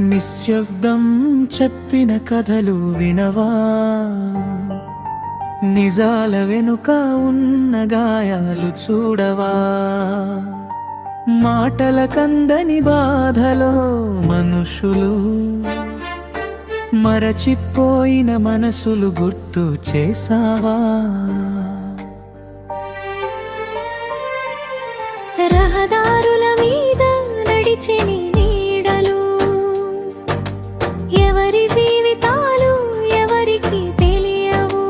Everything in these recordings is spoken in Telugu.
నిశ్శబ్దం చెప్పిన కథలు వినవా, నిజాల వెనుక ఉన్న గాయాలు చూడవా, మాటల కందని బాధలో మనుషులు, మరచిపోయిన మనసులు గుర్తు చేసావా. రహదారుల మీద నడిచే నీ నీడలు, ఎవరి జీవితాలు ఎవరికి తెలియవు.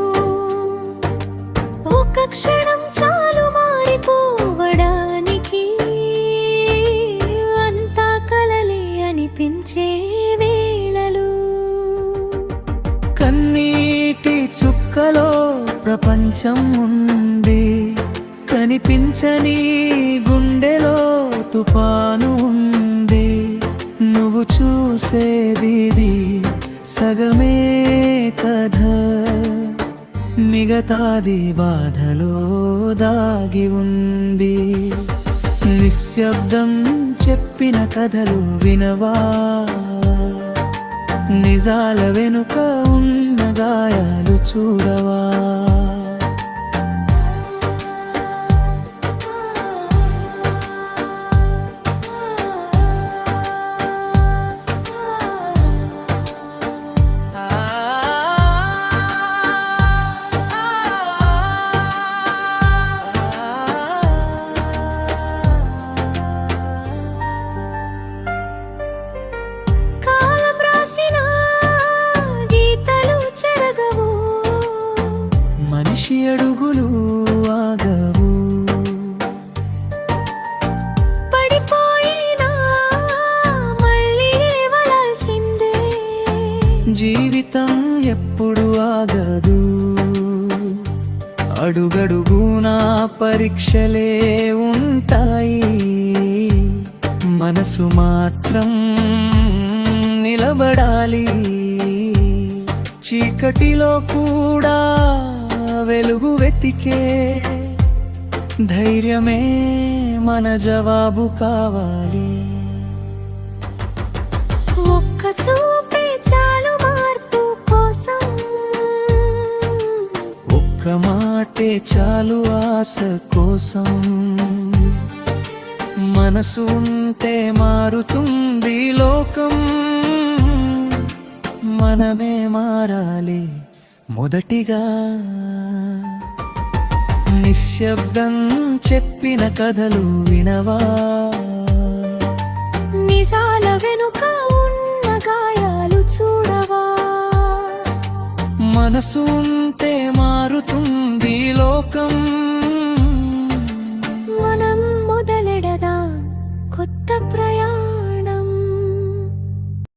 ఒక క్షణం చాలు మారిపోవడానికి, అంతా కలలే అనిపించే వేళలు. కన్నీటి చుక్కలో ప్రపంచం ఉంది, కనిపించని గుండెలో తుఫాను ఉంది. నువ్వు చూసేది సగమే కథ, మిగతాది బాధలో దాగి ఉంది. నిశ్శబ్దం చెప్పిన కథలు వినవా, నిజాల వెనుక ఉన్న గాయాలు చూడవా. మనిషి అడుగులు ఆగవు, పడిపోయినా మళ్ళీ లేవలసిందే. జీవితం ఎప్పుడు ఆగదు, అడుగడుగునా పరీక్షలే ఉంటాయి. మనసు మాత్రం నిలబడాలి, చీకటిలో కూడా వెలుగు వెతికే ధైర్యమే మన జవాబు కావాలి. ఒక్క చూపే చాలు మార్పు కోసం, ఒక్క మాటే చాలు ఆశ కోసం. మనసు ఉంటే మారుతుంది లోకం, మనమే మారాలి మొదటిగా. నిశ్శబ్దం చెప్పిన కథలు వినవా, నిజాల వెనుక ఉన్న గాయాలు చూడవా. మనసు